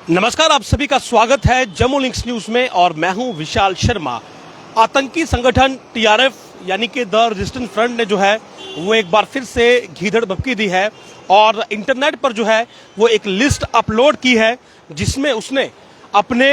नमस्कार, आप सभी का स्वागत है जम्मू लिंक्स न्यूज में और मैं हूं विशाल शर्मा। आतंकी संगठन टीआरएफ यानी कि द रेजिस्टेंस फ्रंट ने जो है वो एक बार फिर से घीधड़ भभकी दी है और इंटरनेट पर जो है वो एक लिस्ट अपलोड की है जिसमें उसने अपने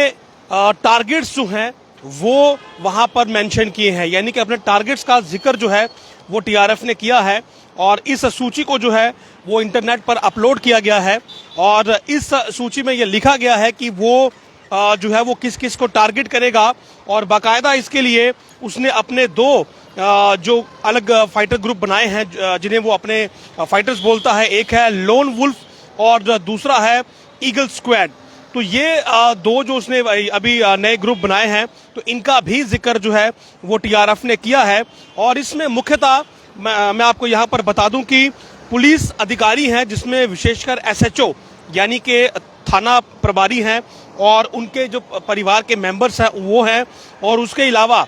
टारगेट्स जो हैं वो वहां पर मेंशन किए हैं, यानी कि अपने टारगेट्स का जिक्र जो है वो टीआरएफ ने किया है और इस सूची को जो है वो इंटरनेट पर अपलोड किया गया है और इस सूची में ये लिखा गया है कि वो जो है वो किस किस को टारगेट करेगा और बाकायदा इसके लिए उसने अपने दो जो अलग फाइटर ग्रुप बनाए हैं जिन्हें वो अपने फाइटर्स बोलता है। एक है लोन वुल्फ और दूसरा है ईगल स्क्वाड। तो ये दो जो उसने अभी नए ग्रुप बनाए हैं तो इनका भी जिक्र जो है वो टीआरएफ ने किया है और इसमें मुख्यतः मैं आपको यहाँ पर बता दूं कि पुलिस अधिकारी हैं जिसमें विशेषकर एसएचओ यानी कि थाना प्रभारी हैं और उनके जो परिवार के मेंबर्स हैं वो हैं और उसके अलावा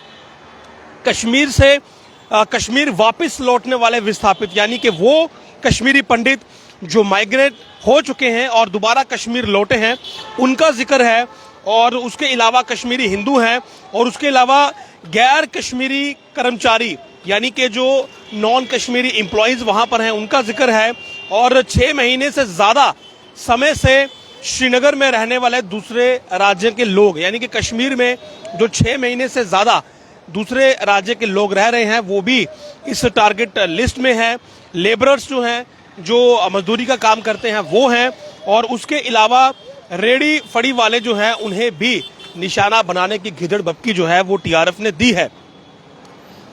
कश्मीर से कश्मीर वापस लौटने वाले विस्थापित यानी कि वो कश्मीरी पंडित जो माइग्रेट हो चुके हैं और दोबारा कश्मीर लौटे हैं उनका जिक्र है और उसके अलावा कश्मीरी हिंदू हैं और उसके अलावा गैर कश्मीरी कर्मचारी यानी कि जो नॉन कश्मीरी एम्प्लॉइज वहां पर हैं उनका जिक्र है और 6 महीने से ज्यादा समय से श्रीनगर में रहने वाले दूसरे राज्य के लोग यानी कि कश्मीर में जो 6 महीने से ज्यादा दूसरे राज्य के लोग रह रहे हैं वो भी इस टारगेट लिस्ट में है। लेबरर्स जो हैं जो मजदूरी का काम करते हैं वो हैं और उसके अलावा रेडी फड़ी वाले जो हैं उन्हें भी निशाना बनाने की घिदड़ भभकी जो है वो टीआरएफ ने दी है।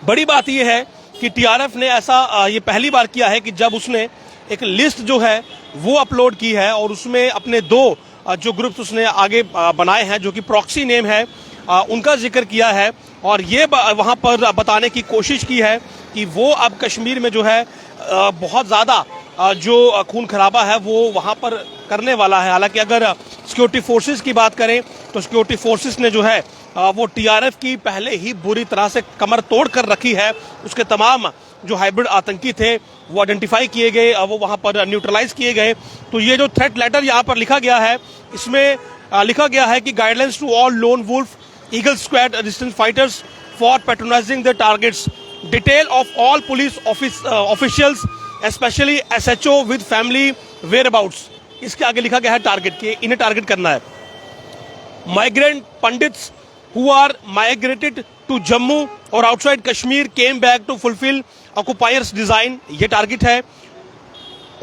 बड़ी बात यह है कि टीआरएफ ने ऐसा ये पहली बार किया है कि जब उसने एक लिस्ट जो है वो अपलोड की है और उसमें अपने दो जो ग्रुप्स उसने आगे बनाए हैं जो कि प्रॉक्सी नेम है उनका जिक्र किया है और ये वहां पर बताने की कोशिश की है कि वो अब कश्मीर में जो है बहुत ज़्यादा जो खून खराबा है वो वहां पर करने वाला है। हालांकि अगर सिक्योरिटी फोर्सेस की बात करें तो सिक्योरिटी फोर्सेस ने जो है वो टीआरएफ की पहले ही बुरी तरह से कमर तोड़ कर रखी है। उसके तमाम जो हाइब्रिड आतंकी थे वो आइडेंटिफाई किए गए, वो वहां पर न्यूट्रलाइज किए गए। तो ये जो थ्रेट लेटर यहाँ पर लिखा गया है इसमें लिखा गया है कि guidelines to all lone wolf eagle squad resistance fighters for patronising the targets, detail of all police officials specially SHO with family whereabouts. इसके आगे लिखा गया है टारगेट के इन्हें टारगेट करना है। Migrant pandits who are migrated to Jammu or outside Kashmir came back to fulfill occupiers design, ये टारगेट है।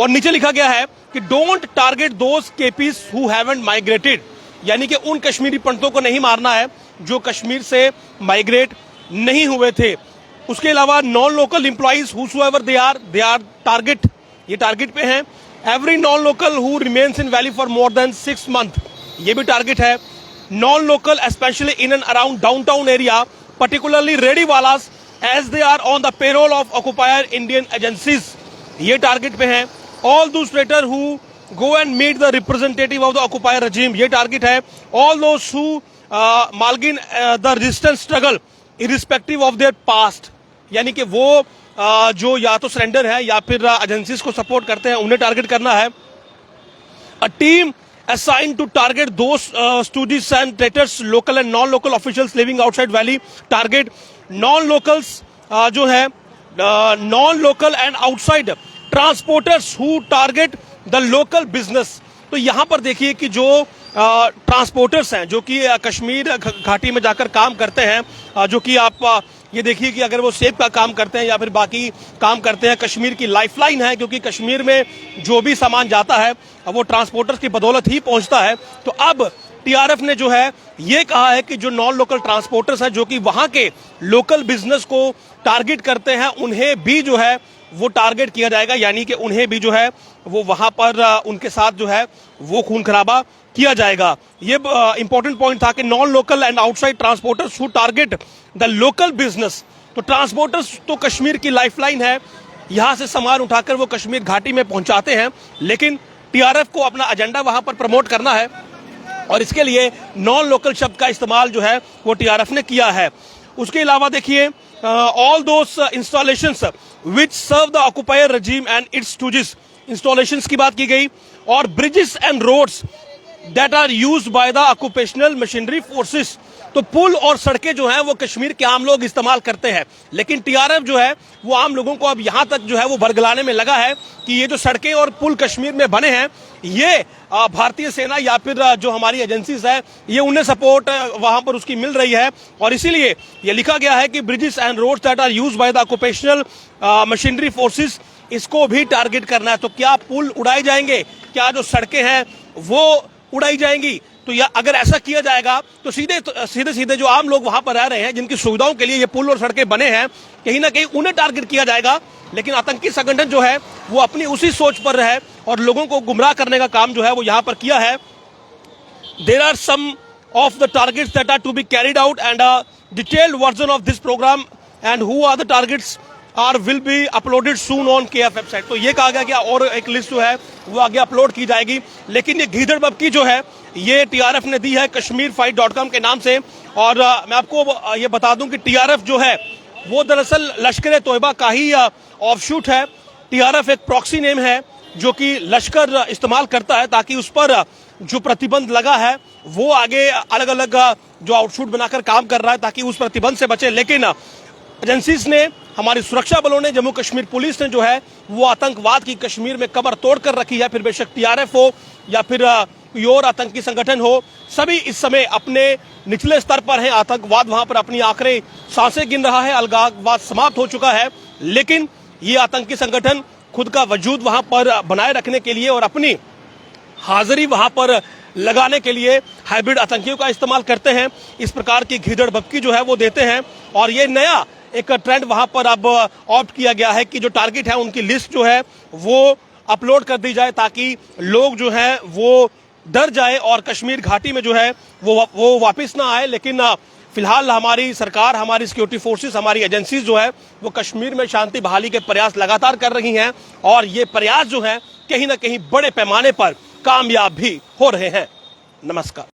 और नीचे लिखा गया है कि don't target those KPs who haven't migrated, यानी कि उन कश्मीरी पंडितों को नहीं मारना है जो कश्मीर से माइग्रेट नहीं हुए थे। उसके अलावा non local employees whosoever they are target, ये टारगेट पे हैं। Every non local who remains in valley for more than 6 months, ये भी टारगेट है। Non-local, especially in and around downtown area, particularly ready walas, as they are on the payroll of occupier Indian agencies, ये target पे हैं। All those traitors who go and meet the representative of the occupier regime, ये target है। All those who मालगिन the resistance struggle irrespective of their past, यानी कि वो जो या तो सरेंडर है या फिर एजेंसीज को सपोर्ट करते हैं उन्हें टारगेट करना है। A team assigned to target those stooges and traitors, local and non-local officials living outside valley, target non-locals जो है non-local and outside transporters who target the local business। तो यहाँ पर देखिए कि जो ट्रांसपोर्टर्स हैं जो कि कश्मीर घाटी में जाकर काम करते हैं, जो कि आप ये देखिए कि अगर वो सेब का काम करते हैं या फिर बाकी काम करते हैं, कश्मीर की लाइफलाइन है क्योंकि कश्मीर में जो भी सामान जाता है वो ट्रांसपोर्टर्स की बदौलत ही पहुंचता है। तो अब टीआरएफ ने जो है ये कहा है कि जो नॉन लोकल ट्रांसपोर्टर्स हैं जो कि वहां के लोकल बिजनेस को टारगेट करते हैं उन्हें भी जो है वो टारगेट किया जाएगा, यानी कि उन्हें भी जो है वो वहां पर उनके साथ जो है वो खून खराबा किया जाएगा। ये इंपॉर्टेंट पॉइंट था कि non local and outside transporters who target the local business. तो ट्रांसपोर्टर्स तो कश्मीर की लाइफलाइन है, यहां से सामान उठाकर वो कश्मीर घाटी में पहुंचाते हैं, लेकिन टीआरएफ को अपना एजेंडा वहां पर प्रमोट करना है और इसके लिए नॉन लोकल शब्द का इस्तेमाल जो है वो टीआरएफ ने किया है। उसके अलावा देखिए all those installations which serve the occupier regime and its stooges, installations की बात की गई और bridges and roads that are used by the occupational machinery forces. तो पुल और सड़कें जो हैं वो कश्मीर के आम लोग इस्तेमाल करते हैं, लेकिन टीआरएफ जो है वो आम लोगों को अब यहां तक जो है वो भरगलाने में लगा है कि ये जो सड़कें और पुल कश्मीर में बने हैं ये भारतीय सेना या फिर जो हमारी एजेंसीज है ये उन्हें सपोर्ट वहां पर उसकी मिल रही है। और इसीलिए ये लिखा गया है कि bridges and roads that are used by the occupational machinery forces, इसको भी टारगेट करना है। तो क्या पुल उड़ाए जाएंगे, क्या जो सड़कें हैं वो उड़ाई जाएंगी? तो या अगर ऐसा किया जाएगा तो सीधे जो आम लोग वहां पर रह रहे हैं, जिनकी सुविधाओं के लिए ये पुल और सड़कें बने हैं, कहीं ना कहीं उन्हें टारगेट किया जाएगा। लेकिन आतंकी संगठन जो है वो अपनी उसी सोच पर रहे और लोगों को गुमराह करने का काम जो है वो यहां पर किया है। There are some of the targets that are to be carried out and a detailed version of this programme and who are the targets are will be uploaded soon on KF website. तो ये कहा गया कि और एक list जो है वो आगे अपलोड की जाएगी। लेकिन ये गीदड़ बबकी जो है ये टीआरएफ ने दी है kashmirfight.com के नाम से। और मैं आपको ये बता दूं कि टीआरएफ जो है वो दरअसल लश्कर तोयबा का ही ऑफशूट है। टीआरएफ एक प्रॉक्सी नेम है जो कि लश्कर इस्तेमाल करता है ताकि उस पर जो प्रतिबंध लगा है वो आगे अलग अलग जो आउटशूट बनाकर काम कर रहा है ताकि उस प्रतिबंध से बचे। लेकिन एजेंसीज ने, हमारी सुरक्षा बलों ने, जम्मू कश्मीर पुलिस ने जो है वो आतंकवाद की कश्मीर में कमर तोड़ कर रखी है। फिर बेशक टीआरएफ हो या फिर कोई और आतंकी संगठन हो, सभी इस समय अपने निचले स्तर पर है। आतंकवाद वहां पर अपनी आखिरी सांसें गिन रहा है, अलगाववाद समाप्त हो चुका है। लेकिन ये आतंकी संगठन खुद का वजूद वहां पर बनाए रखने के लिए और अपनी हाजिरी वहां पर लगाने के लिए हाइब्रिड आतंकियों का इस्तेमाल करते हैं। इस प्रकार की घीदड़ बबकी जो है वो देते हैं। और ये नया एक ट्रेंड वहां पर अब ऑप्ट किया गया है कि जो टारगेट है उनकी लिस्ट जो है वो अपलोड कर दी जाए ताकि लोग जो है वो डर जाए और कश्मीर घाटी में जो है वो वापस ना आए। लेकिन फिलहाल हमारी सरकार, हमारी सिक्योरिटी फोर्सेस, हमारी एजेंसीज जो है वो कश्मीर में शांति बहाली के प्रयास लगातार कर रही हैं और ये प्रयास जो है कहीं ना कहीं बड़े पैमाने पर कामयाब भी हो रहे हैं। नमस्कार।